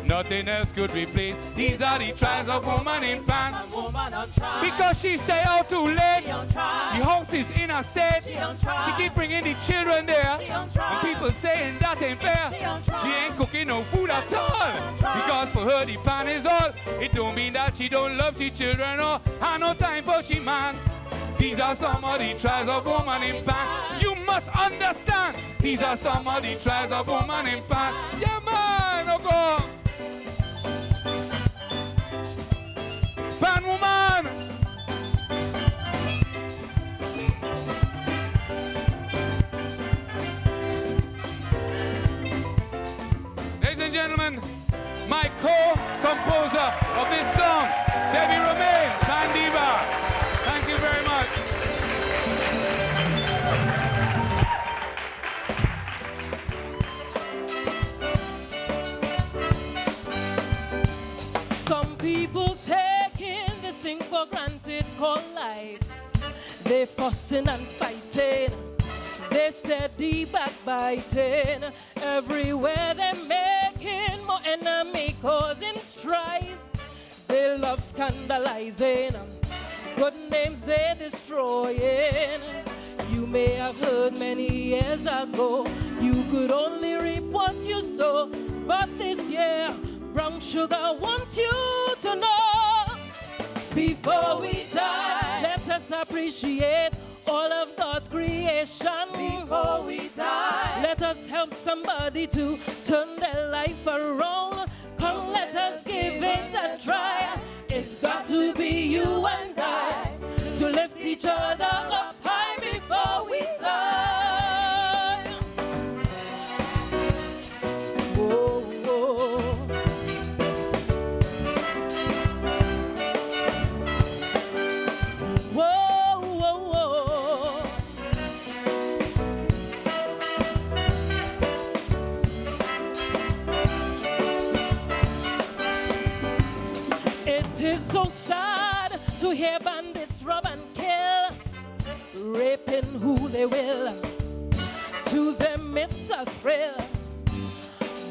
Nothing else could replace. These are the trials of woman in pan. Woman on trial. Because she stay out too late. She on trial. The house is in a state. She on trial. She keep bringing the children there. She on trial. And people saying that ain't fair. She on trial. She ain't cooking no food at all. Because for her the pan is all. It don't mean that she don't love she children or have no time for she man. These are some of the trials of woman in pan. You must understand. These are some of the trials of woman in pan. Yeah, man, oh God. Pan woman. Ladies and gentlemen, my co-composer of this song, Debbie Romaine, Pan Diva. Thank you very much. Some people taking this thing for granted called life. They fussing and fighting. They steady backbiting. Everywhere they're making more enemy, causing strife. They love scandalizing. Good names they're destroying. You may have heard many years ago, you could only reap what you sow. But this year, Brown Sugar wants you to know, before we die, let us appreciate all of God's creation. Before we die, let us help somebody to turn their life around. Come, let us give it a try. It's got to be you and I, to lift each other up high before we die. Whoa, whoa. Whoa, whoa, whoa. It is so sad to hear bandits rob and kill, raping who they will. To them it's a thrill.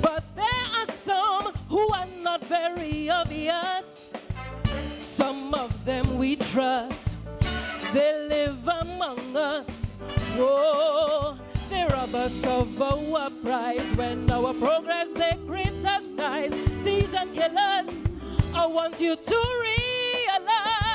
But there are some who are not very obvious. Some of them we trust. They live among us. Whoa, they rob us of our prize. When our progress they criticize. These are killers. I want you to realize,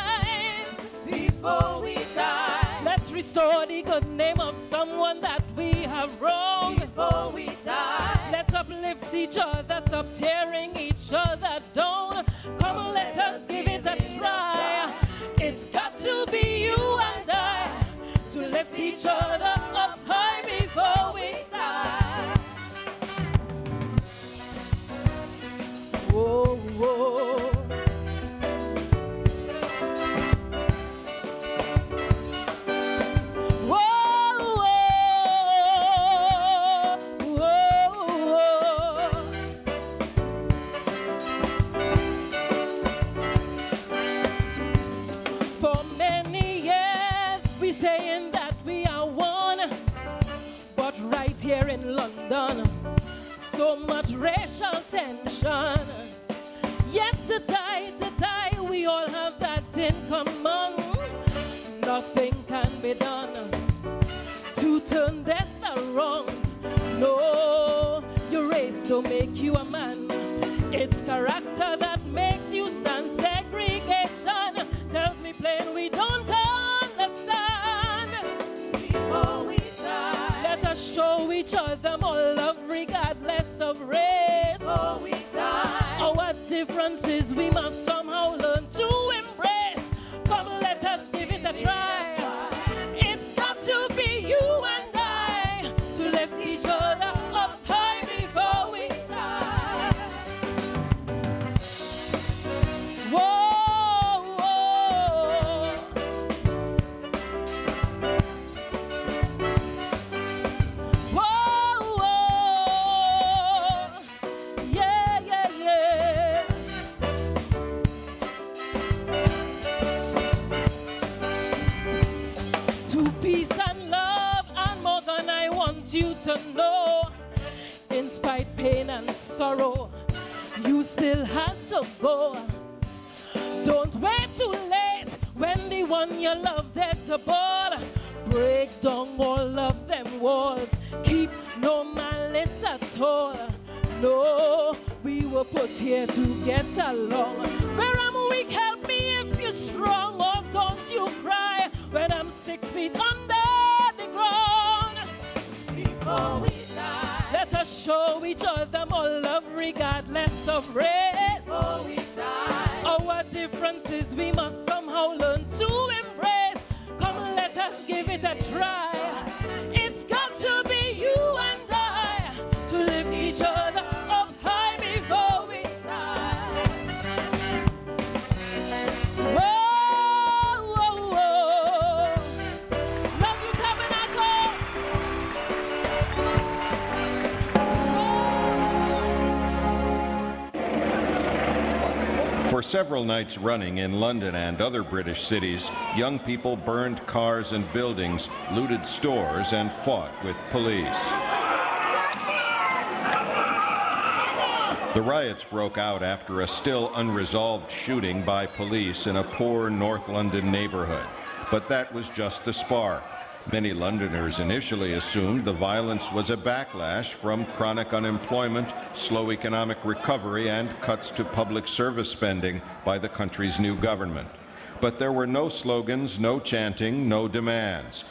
before we die, let's restore the good name of someone that we have wronged. Before we die, let's uplift each other, stop tearing each other down. Come on, let us give it a try. It's got to be you and I, to lift each other up high before we die. Whoa, whoa. Here in London, so much racial tension. Yet to die, we all have that in common. Nothing can be done to turn death around. No, your race don't make you a man. It's character that makes you stand. Segregation tells me plain we don't understand. Before we show each other more love regardless of race. Before we die, our differences we must somehow learn to embrace. Come, let us give it a try. It's got to be you and I, to lift each other up high before we die. Whoa. You to know, in spite pain and sorrow, you still had to go. Don't wait too late when the one you love dead to board. Break down all of them walls, keep no malice at all. No, we were put here to get along. Where I'm weak, help me if you're strong, or don't you cry when I'm feet under the ground. Before we die, Let us show each other more love regardless of race. before we die, Our differences we must somehow learn to embrace. Come, let us give it a try. It's got to be you and I to lift each other up high before we die. Whoa, whoa, whoa. Love you, Tabernacle. For several nights running in London and other British cities, young people burned cars and buildings, looted stores, and fought with police. The riots broke out after a still unresolved shooting by police in a poor North London neighborhood. But that was just the spark. Many Londoners initially assumed the violence was a backlash from chronic unemployment, slow economic recovery, and cuts to public service spending by the country's new government. But there were no slogans, no chanting, no demands.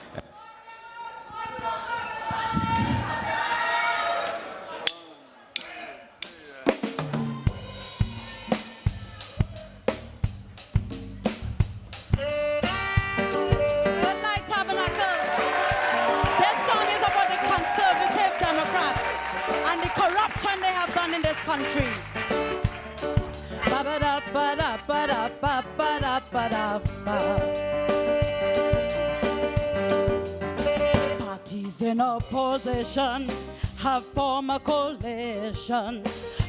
Good night, Tabernacle. This song is about the conservative Democrats and the corruption they have done in this country. Ba-ba-da-ba-da-ba-da-ba-ba-da-ba-da-ba. Parties in opposition have formed a coalition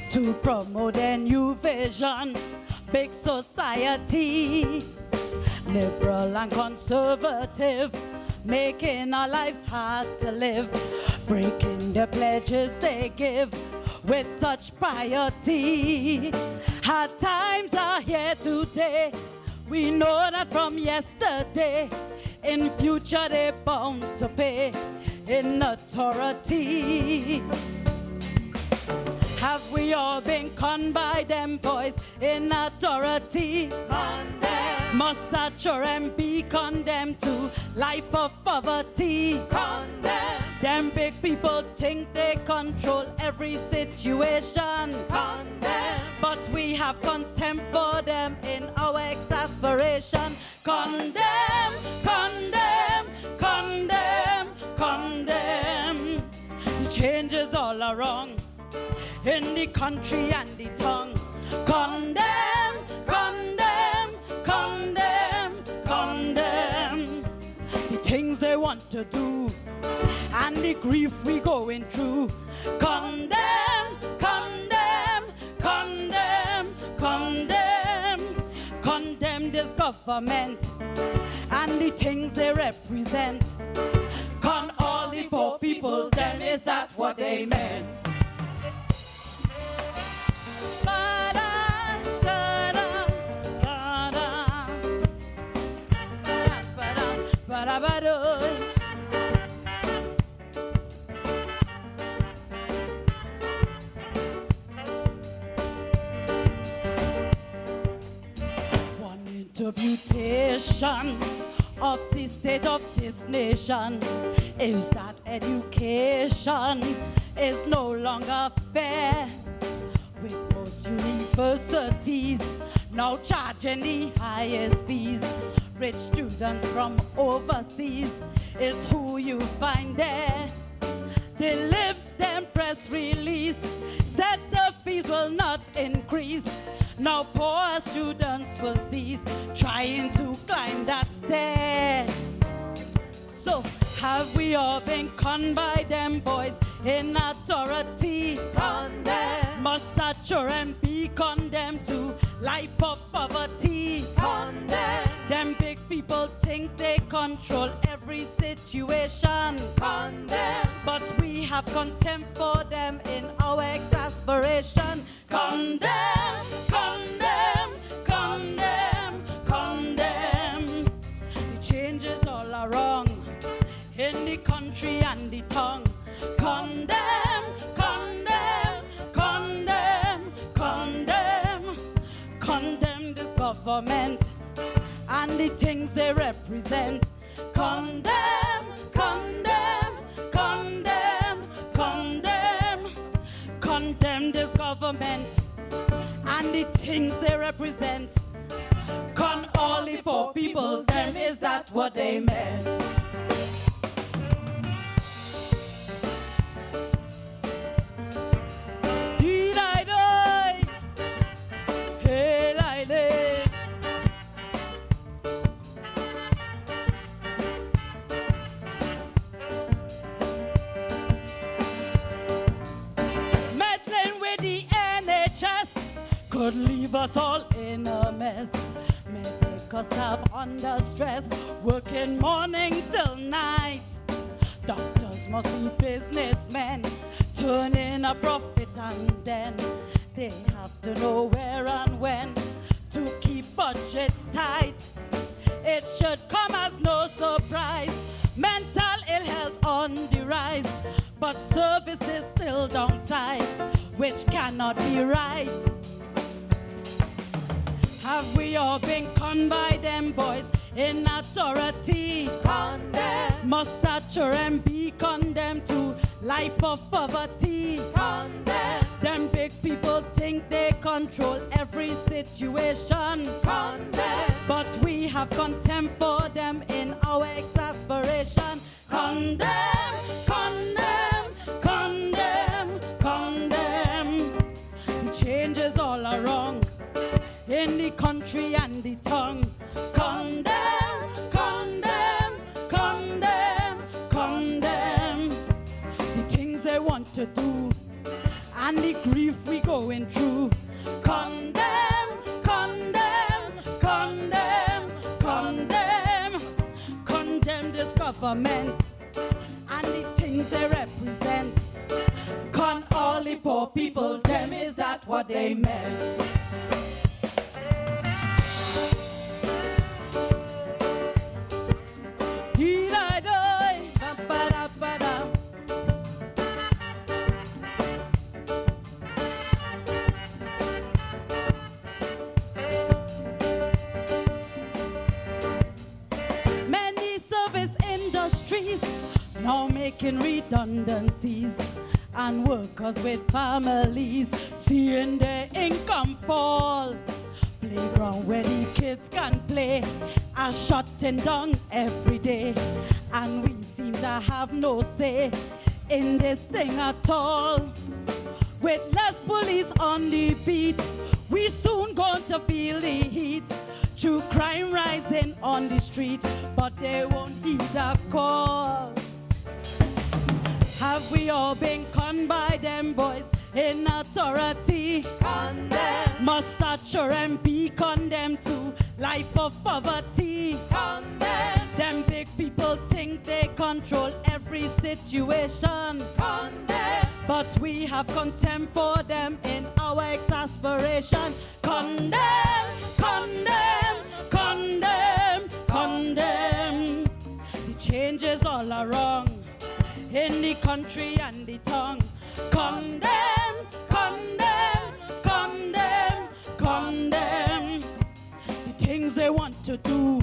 to promote a new vision, big society, liberal and conservative, making our lives hard to live, breaking the pledges they give with such piety. Hard times are here today. We know that from yesterday. In future they're bound to pay in authority. Have we all been conned by them boys in authority? Condemn. Must that children be condemned to life of poverty? Condemn. Them big people think they control every situation. Condemn. But we have contempt for them in our exasperation. Condemn, condemn, condemn, condemn. The changes all are wrong in the country and the tongue. Condemn, condemn, condemn, condemn. The things they want to do and the grief we going through. Condemn, condemn, condemn, condemn. Condemn this government and the things they represent. Con all the poor people, them, is that what they meant? One interpretation of the state of this nation is that education is no longer fair, with most universities now charging the highest fees. Rich students from overseas is who you find there. The Libs them press release said the fees will not increase. Now poor students will cease trying to climb that stair. So have we all been conned by them boys in authority? Condemn. Must that children be condemned to life of poverty? Condemn. Them big people think they control every situation. Condemn. But we have contempt for them in our exasperation. Condemn, condemn, condemn, condemn. The changes all are wrong in the country and the tongue. Condemn, condemn, condemn, condemn. Condemn this government and the things they represent. Condemn, condemn, condemn, condemn. Condemn this government and the things they represent. Con all the poor people, them, is that what they meant? Did I die? Hey, I lay. Meddling with the NHS could leave us all in a mess. May make us have under stress, working morning till night. Doctors must be businessmen, turning a profit, and then they have to know where and when to keep budgets tight. It should come as no surprise, mental ill health on the rise, but services still downsize, which cannot be right. Have we all been conned by them boys in authority? Condemn. Must that children be condemned to life of poverty? Condemn. Them big people think they control every situation. Condemn. But we have contempt for them in our exasperation. Condemn, condemn, condemn, condemn. The changes all are wrong in the country and the tongue. Condemn, condemn, condemn, condemn. The things they want to do and the grief we going through. Condemn, condemn, condemn, condemn. Condemn this government and the things they represent. Con all the poor people, them, is that what they meant? Did I die? Ba-ba-da-ba-da. Many service industries now making redundancies, and workers with families seeing their income fall. Playground where the kids can play are shutting down every day, and we seem to have no say in this thing at all. With less police on the beat, we soon going to feel the heat. True crime rising on the street, but they won't heed the call. Have we all been conned by them boys in authority? Condemn. Must that children be condemned to life of poverty? Condemn. Them big people think they control every situation. Condemn. But we have contempt for them in our exasperation. Condemn, condemn, condemn, condemn. The changes all are wrong in the country and the tongue. Condemn, condemn, condemn, condemn. The things they want to do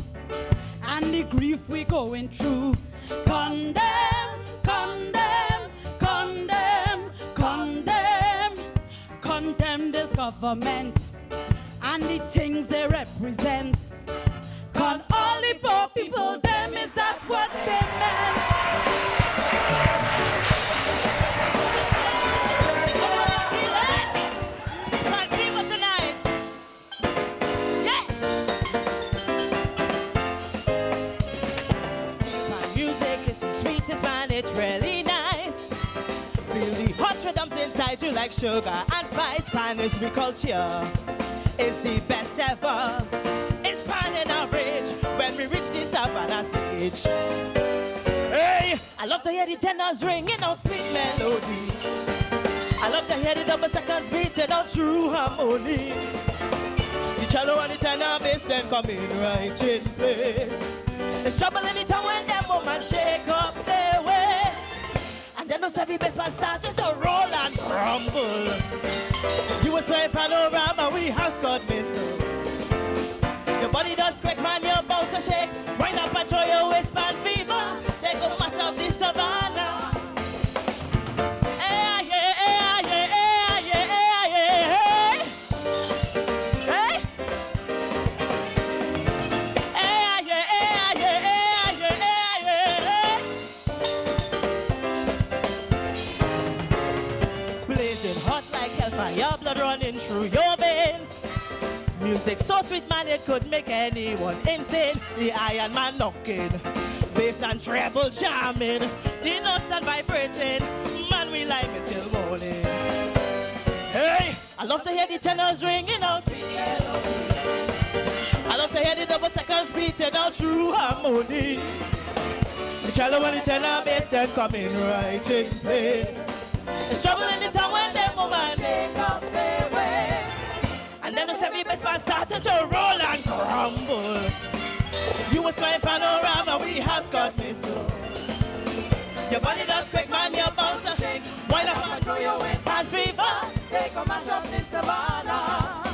and the grief we going through. Condemn, condemn, condemn, condemn. Condemn this government and the things they represent. Con all the poor people, them, is that what they meant? It's really nice. Feel the hot rhythms inside you like sugar and spice. Spanish culture is the best ever. It's pan in our bridge when we reach the Savannah stage. Hey, I love to hear the tenors ringing out sweet melody. I love to hear the double seconds beating out true harmony. The cello and the tenor bass then come in right in place. It's trouble in the tongue when them woman shake up their waist. And then those heavy bass man started to roll and crumble. You was playing panorama, we house got missile. Your body does quick, man, you're about to shake. Wind up and throw your waist back. Music so sweet, man, it could make anyone insane. The Iron Man knocking, bass and treble jamming, the notes and vibrating. Man, we like it till morning. Hey, I love to hear the tenors ringing out. I love to hear the double seconds beating out through harmony. The cello and the tenor bass then coming right in place. It's trouble in the town when them woman shake up their way. And then the heavy bass band started to roll and crumble. You was flying panorama, we have Scott Missile. Your body does quick, man, you're about to shake. Wind up and throw your waist, band fever. They come and shop this savannah.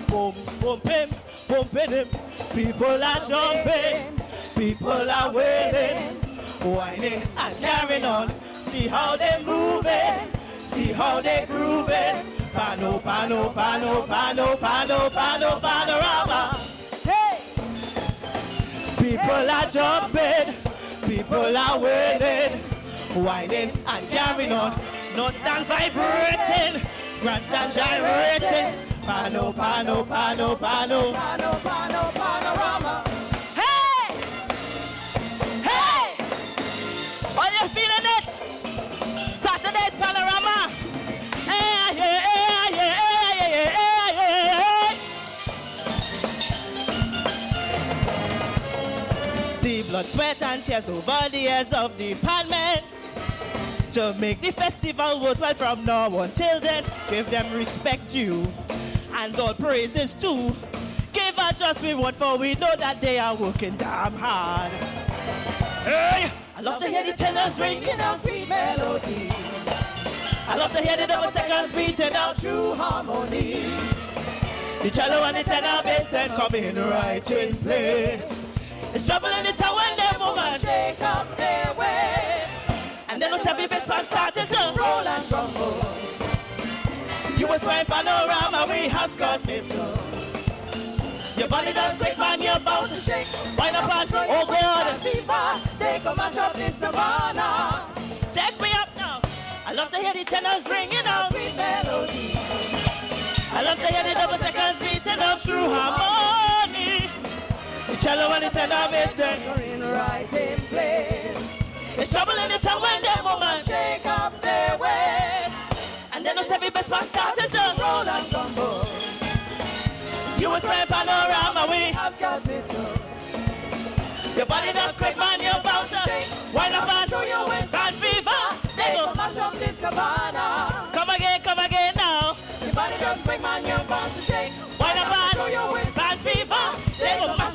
Boom, boom, pim, pumping him. People are jumping, people are wailing, whining and carrying on. See how they moving, see how they grooving. Pano, pano, pano, pano, pano, pano, panorama. Hey! People are jumping, people are wailing, whining and carrying on. Not stand vibrating, grandstand gyrating. Pano, pano, pano, pano, pano, pano, panorama. Hey! Hey! Are you feeling it? Saturday's panorama. Hey, yeah, yeah, yeah, yeah, yeah, yeah. The blood, sweat, and tears over the years of the department to make the festival worthwhile from now until then. Give them respect due and all praises too. Give a just reward, for we know that they are working damn hard. Hey! I love to hear the tenors ringing out sweet melody. I love to hear the double seconds beating out true harmony. The cello and the tenor bass then coming right in place. It's trouble in the town when them woman shake up their way. And then those heavy bass band started to roll and rumble. You was flying panorama, we have Scott Missile. Your body does quick, man, you're about to shake. Wind up and oh God, fever. They come and chop this savannah. Take me up now. I love to hear the tenors ringing out sweet melody. I love to hear the double seconds beating out true harmony. The cello and the tenor bass then in right in place. It's trouble in the town when them woman shake up their way. And then those heavy bass band started to roll and rumble. You was flying panorama, we have got this. Your body does quick, man, you're about to shake. Wind up and throw your wind, band fever. They go mash up this savannah. Come again now. Your body does quick, man, you're about to shake. Wind up and throw your wind, band fever. They go mash